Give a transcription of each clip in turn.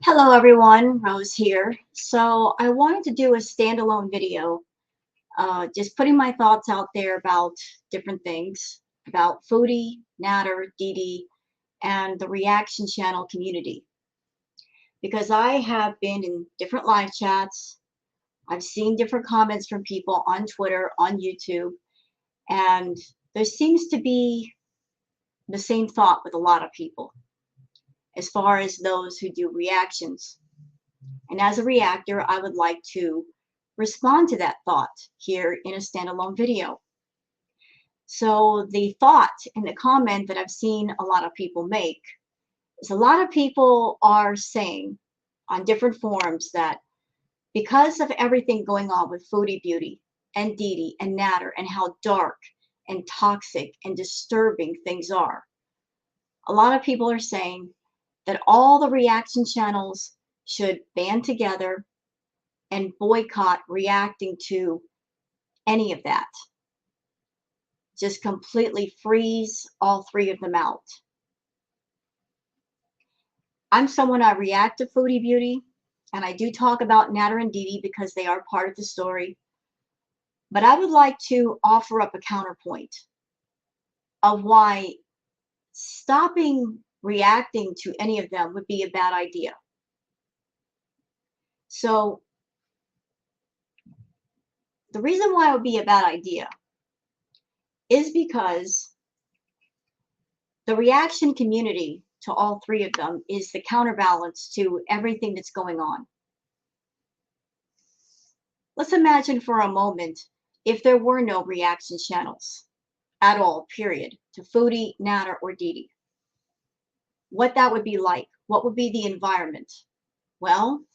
Hello everyone, Rose here. So I wanted to do a standalone video, just putting my thoughts out there about different things, about Foodie, Nadar, Deedee, and the reaction channel community. Because I have been in different live chats, I've seen different comments from people on Twitter, on YouTube, and there seems to be the same thought with a lot of people as far as those who do reactions. And as a reactor, I would like to respond to that thought here in a standalone video. So the thought and the comment that I've seen a lot of people make is a lot of people are saying on different forums that because of everything going on with Foodie Beauty and Deedee and Nadar and how dark and toxic and disturbing things are, a lot of people are saying that all the reaction channels should band together and boycott reacting to any of that. Just completely freeze all three of them out. I'm someone, I react to Foodie Beauty, and I do talk about Nadar and Deedee because they are part of the story. But I would like to offer up a counterpoint of why stopping reacting to any of them would be a bad idea. So the reason why it would be a bad idea is because the reaction community to all three of them is the counterbalance to everything that's going on. Let's imagine for a moment if there were no reaction channels at all, period, to Foodie, Nadar, or Deedee. What that would be like. What would be the environment? Well,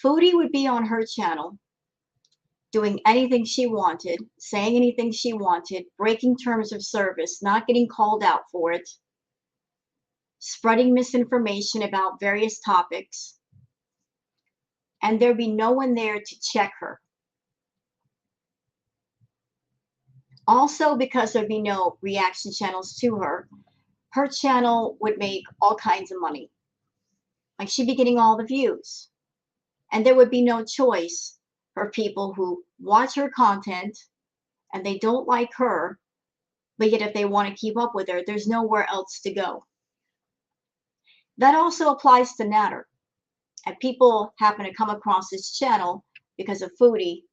Foodie would be on her channel doing anything she wanted, saying anything she wanted, breaking terms of service, not getting called out for it, spreading misinformation about various topics, and there'd be no one there to check her. Also, because there'd be no reaction channels to her, her channel would make all kinds of money. Like she'd be getting all the views. And there would be no choice for people who watch her content and they don't like her, but yet if they want to keep up with her, there's nowhere else to go. That also applies to Nadar. And people happen to come across his channel because of Foodie,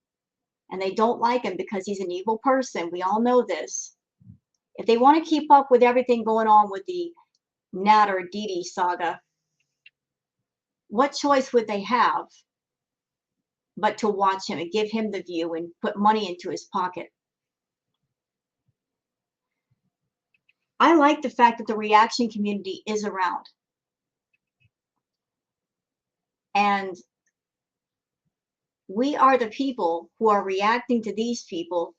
and they don't like him because he's an evil person. We all know this. If they want to keep up with everything going on with the Nadar Deedee saga, what choice would they have but to watch him and give him the view and put money into his pocket? I like the fact that the reaction community is around. And we are the people who are reacting to these people,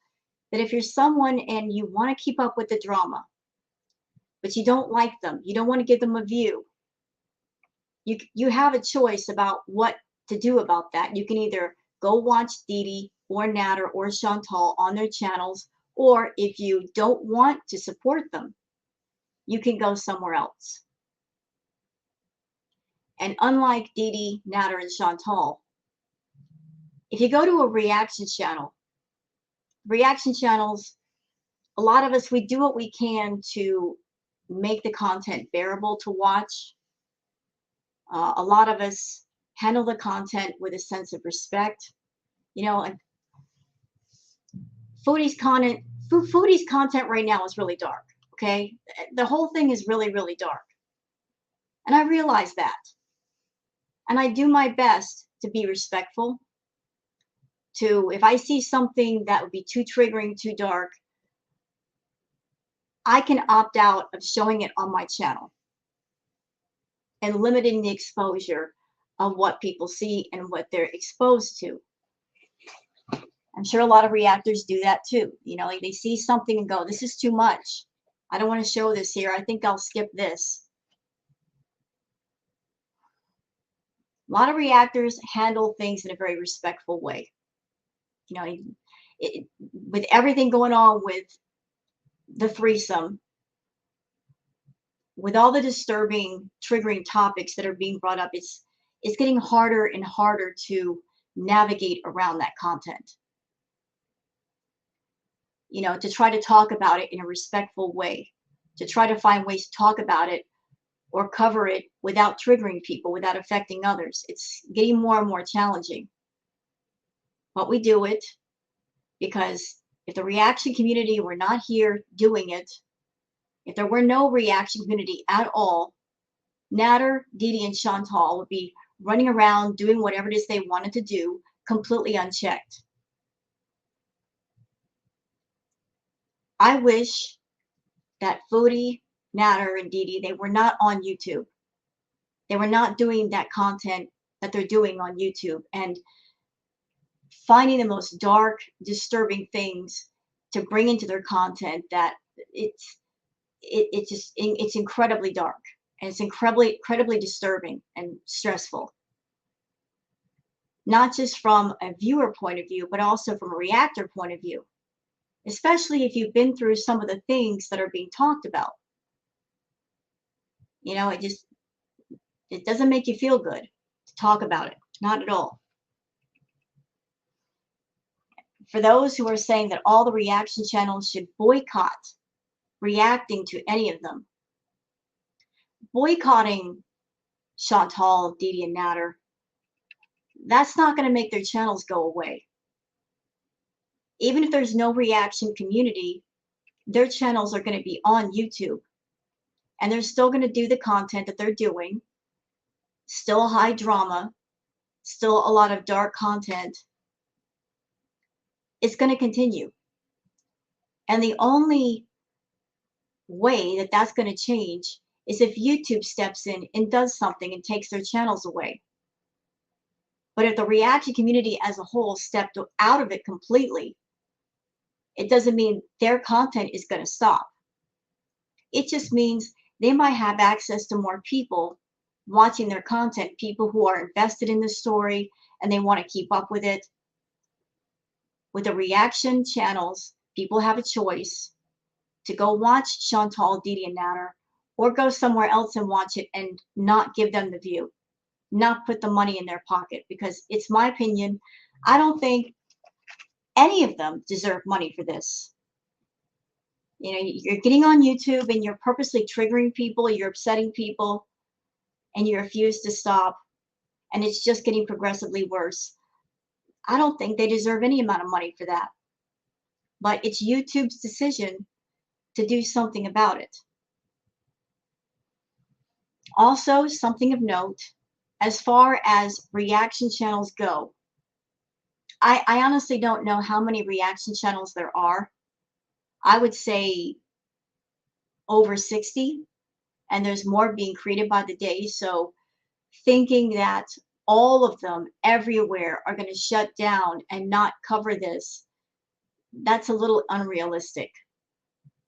that if you're someone and you want to keep up with the drama, but you don't like them, you don't want to give them a view, you have a choice about what to do about that. You can either go watch Deedee or Nadar or Chantal on their channels, or if you don't want to support them, you can go somewhere else. And unlike Deedee, Nadar, and Chantal, if you go to a reaction channels, a lot of us, we do what we can to make the content bearable to watch. A lot of us handle the content with a sense of respect. You know, and Foodie's content right now is really dark, okay? The whole thing is really, really dark. And I realize that. And I do my best to be respectful. If I see something that would be too triggering, too dark, I can opt out of showing it on my channel and limiting the exposure of what people see and what they're exposed to. I'm sure a lot of reactors do that too. You know, like they see something and go, this is too much. I don't want to show this here. I think I'll skip this. A lot of reactors handle things in a very respectful way. You know, with everything going on with the threesome, with all the disturbing, triggering topics that are being brought up, it's getting harder and harder to navigate around that content. You know, to try to talk about it in a respectful way, to try to find ways to talk about it or cover it without triggering people, without affecting others. It's getting more and more challenging. But we do it because if the reaction community were not here doing it, if there were no reaction community at all, Nadar, Deedee, and Chantal would be running around doing whatever it is they wanted to do, completely unchecked. I wish that Foodie, Nadar, and Deedee, they were not on YouTube. They were not doing that content that they're doing on YouTube and finding the most dark, disturbing things to bring into their content that it's incredibly dark and it's incredibly disturbing and stressful. Not just from a viewer point of view, but also from a reactor point of view, especially if you've been through some of the things that are being talked about. You know, it doesn't make you feel good to talk about it, not at all. For those who are saying that all the reaction channels should boycott reacting to any of them, boycotting Chantal, Deedee, and Nadar, that's not going to make their channels go away. Even if there's no reaction community, their channels are going to be on YouTube. And they're still going to do the content that they're doing. Still high drama. Still a lot of dark content. It's going to continue. And the only way that that's going to change is if YouTube steps in and does something and takes their channels away. But if the reaction community as a whole stepped out of it completely, it doesn't mean their content is going to stop. It just means they might have access to more people watching their content, people who are invested in the story and they want to keep up with it. With the reaction channels, people have a choice to go watch Chantal, Deedee, and Nadar, or go somewhere else and watch it and not give them the view, not put the money in their pocket, because it's my opinion, I don't think any of them deserve money for this. You know, you're getting on YouTube and you're purposely triggering people, you're upsetting people, and you refuse to stop, and it's just getting progressively worse. I don't think they deserve any amount of money for that. But it's YouTube's decision to do something about it. Also, something of note, as far as reaction channels go, I honestly don't know how many reaction channels there are. I would say over 60, and there's more being created by the day. So thinking that all of them everywhere are going to shut down and not cover this, that's a little unrealistic.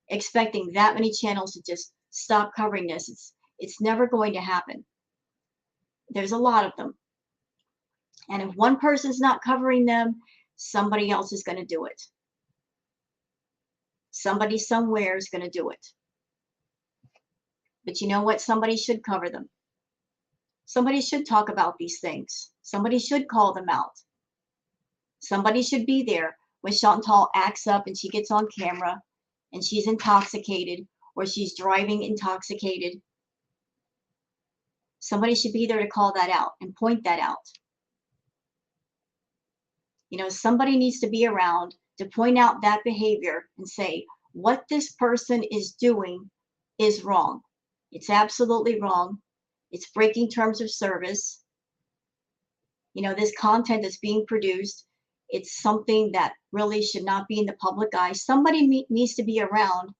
Expecting that many channels to just stop covering this, it's never going to happen. There's a lot of them. And if one person's not covering them, somebody else is going to do it. Somebody somewhere is going to do it. But you know what? Somebody should cover them. Somebody should talk about these things. Somebody should call them out. Somebody should be there when Chantal acts up and she gets on camera and she's intoxicated or she's driving intoxicated. Somebody should be there to call that out and point that out. You know, somebody needs to be around to point out that behavior and say, what this person is doing is wrong. It's absolutely wrong. It's breaking terms of service. You know, this content that's being produced, it's something that really should not be in the public eye. Somebody needs to be around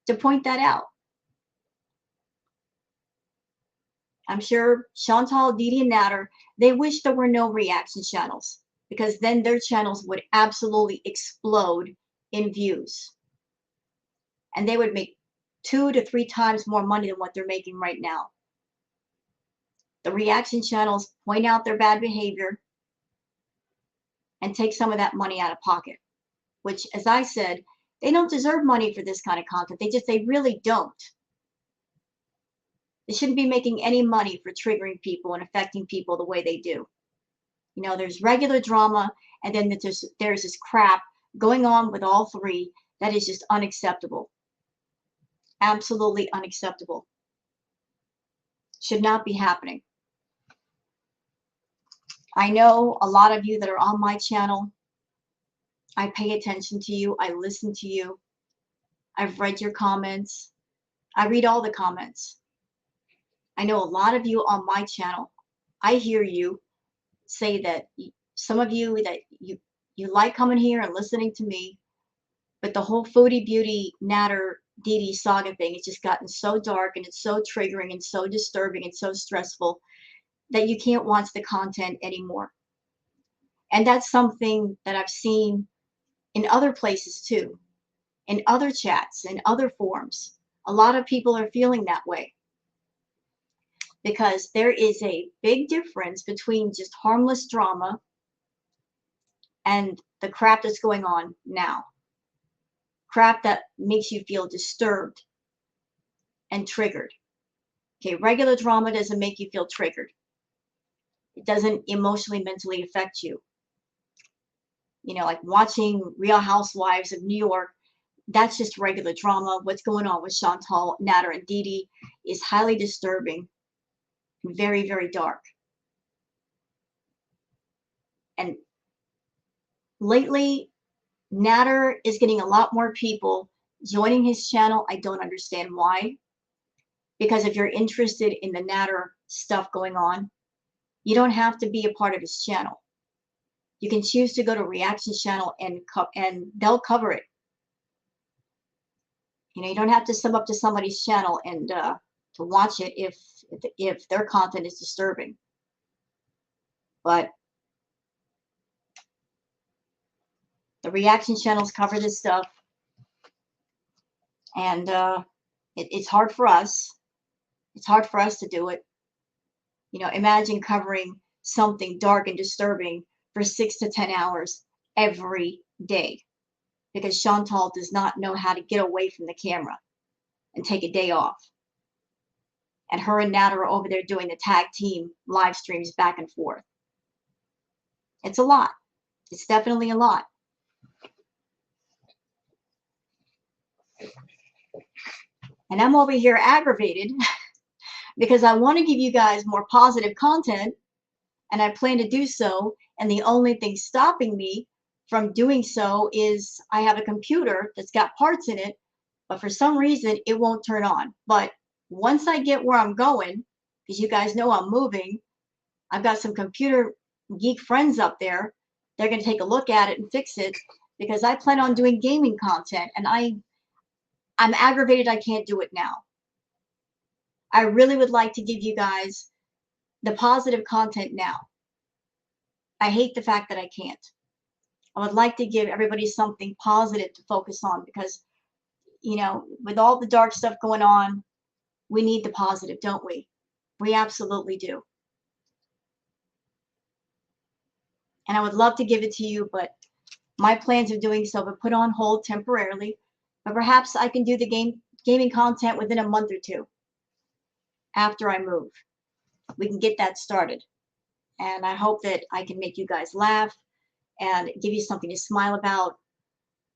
to point that out. I'm sure Chantal, Deedee, and Nadar, they wish there were no reaction channels, because then their channels would absolutely explode in views. And they would make 2 to 3 times more money than what they're making right now. The reaction channels point out their bad behavior and take some of that money out of pocket, which, as I said, they don't deserve money for this kind of content. They really don't. They shouldn't be making any money for triggering people and affecting people the way they do. You know, there's regular drama, and then there's this crap going on with all three that is just unacceptable. Absolutely unacceptable. Should not be happening. I know a lot of you that are on my channel. I pay attention to you. I listen to you. I've read your comments. I read all the comments. I know a lot of you on my channel. I hear you say that some of you that you like coming here and listening to me, but the whole Foodie Beauty Nadar Deedee saga thing has just gotten so dark, and it's so triggering and so disturbing and so stressful that you can't watch the content anymore. And that's something that I've seen in other places too, in other chats, in other forums. A lot of people are feeling that way because there is a big difference between just harmless drama and the crap that's going on now. Crap that makes you feel disturbed and triggered. Okay, regular drama doesn't make you feel triggered. It doesn't emotionally, mentally affect you. You know, like watching Real Housewives of New York, that's just regular drama. What's going on with Chantal, Nadar, and Deedee is highly disturbing, very, very dark. And lately, Nadar is getting a lot more people joining his channel. I don't understand why. Because if you're interested in the Nadar stuff going on, you don't have to be a part of his channel. You can choose to go to Reaction channel and they'll cover it. You know, you don't have to sub up to somebody's channel and to watch it if their content is disturbing. But the Reaction channels cover this stuff, and it's hard for us. It's hard for us to do it. You know, imagine covering something dark and disturbing for 6 to 10 hours every day, because Chantal does not know how to get away from the camera and take a day off. And her and Nadar are over there doing the tag team live streams back and forth. It's a lot. It's definitely a lot. And I'm over here aggravated because I want to give you guys more positive content, and I plan to do so. And the only thing stopping me from doing so is I have a computer that's got parts in it, but for some reason it won't turn on. But once I get where I'm going, because you guys know I'm moving, I've got some computer geek friends up there. They're going to take a look at it and fix it, because I plan on doing gaming content, and I'm aggravated I can't do it now. I really would like to give you guys the positive content now. I hate the fact that I can't. I would like to give everybody something positive to focus on, because, you know, with all the dark stuff going on, we need the positive, don't we? We absolutely do. And I would love to give it to you, but my plans of doing so were put on hold temporarily. But perhaps I can do the gaming content within a month or two after I move. We can get that started. And I hope that I can make you guys laugh and give you something to smile about.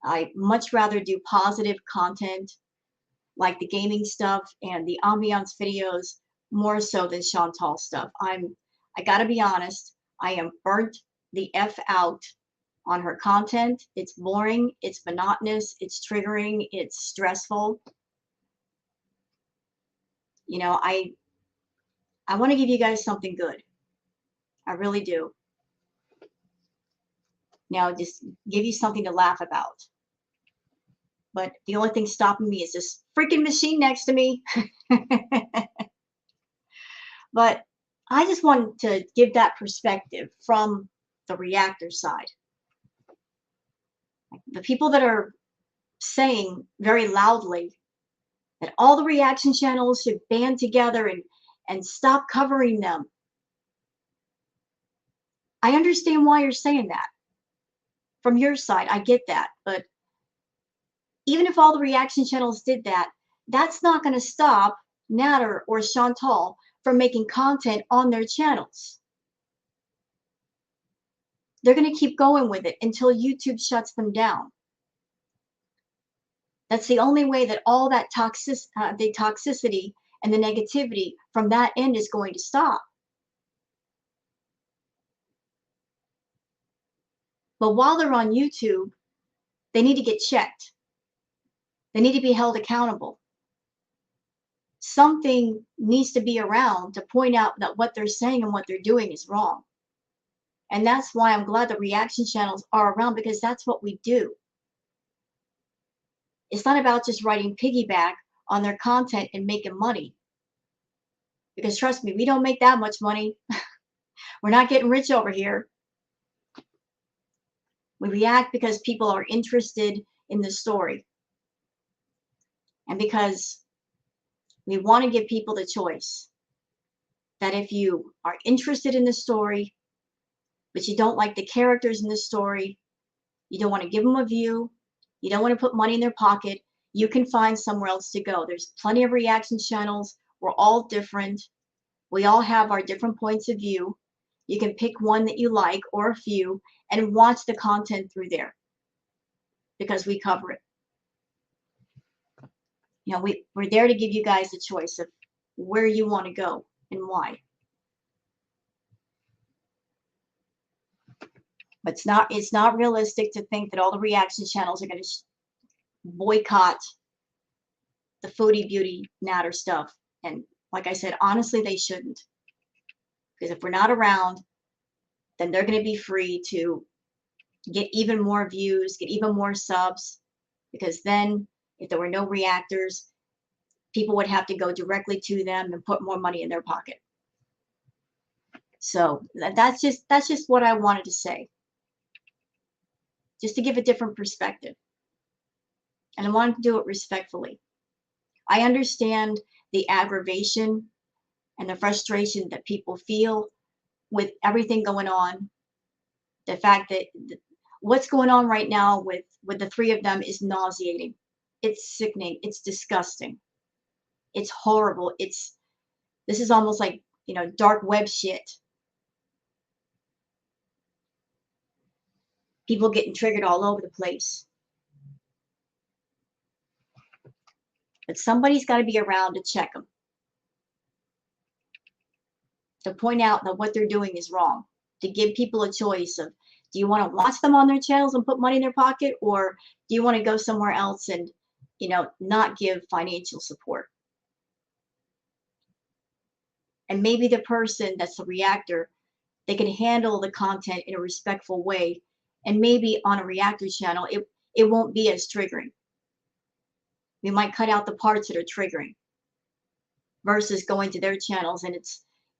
I much rather do positive content like the gaming stuff and the ambiance videos more so than Chantal stuff. I gotta be honest, I am burnt the F out on her content. It's boring, it's monotonous, it's triggering, it's stressful. You know, I want to give you guys something good. I really do. Now, just give you something to laugh about. But the only thing stopping me is this freaking machine next to me. But I just wanted to give that perspective from the reactor side. The people that are saying very loudly that all the reaction channels should band together and stop covering them. I understand why you're saying that. From your side, I get that. But even if all the reaction channels did that, that's not going to stop Nadar, or Chantal from making content on their channels. They're going to keep going with it until YouTube shuts them down. That's the only way that all that the toxicity and the negativity from that end is going to stop. But while they're on YouTube, they need to get checked. They need to be held accountable. Something needs to be around to point out that what they're saying and what they're doing is wrong. And that's why I'm glad the reaction channels are around, because that's what we do. It's not about just writing piggyback on their content and making money. Because trust me, we don't make that much money. We're not getting rich over here. We react because people are interested in the story. And because we want to give people the choice that if you are interested in the story, but you don't like the characters in the story, you don't want to give them a view, you don't want to put money in their pocket, you can find somewhere else to go. There's plenty of reaction channels. We're all different. We all have our different points of view. You can pick one that you like or a few and watch the content through there, because we cover it. You know, we're there to give you guys the choice of where you want to go and why. But it's not realistic to think that all the reaction channels are going to boycott the Foodie, Beauty, Nadar stuff. And like I said, honestly, they shouldn't. Because if we're not around, then they're going to be free to get even more views, get even more subs. Because then, if there were no reactors, people would have to go directly to them and put more money in their pocket. So that's just what I wanted to say. Just to give a different perspective. And I wanted to do it respectfully. I understand the aggravation and the frustration that people feel with everything going on. The fact that what's going on right now with the three of them is nauseating. It's sickening. It's disgusting. It's horrible. This is almost like, you know, dark web shit. People getting triggered all over the place. But somebody's got to be around to check them. To point out that what they're doing is wrong. To give people a choice of, do you want to watch them on their channels and put money in their pocket, or do you want to go somewhere else and, you know, not give financial support? And maybe the person that's the reactor, they can handle the content in a respectful way, and maybe on a reactor channel, it won't be as triggering. We might cut out the parts that are triggering versus going to their channels and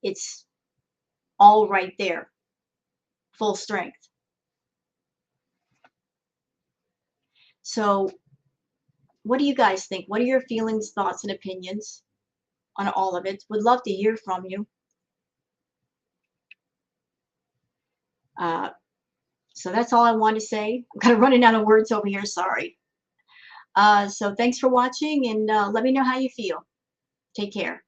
it's all right there, full strength. So what do you guys think? What are your feelings, thoughts, and opinions on all of it? Would love to hear from you. So that's all I want to say. I'm kind of running out of words over here. Sorry. So thanks for watching, and let me know how you feel. Take care.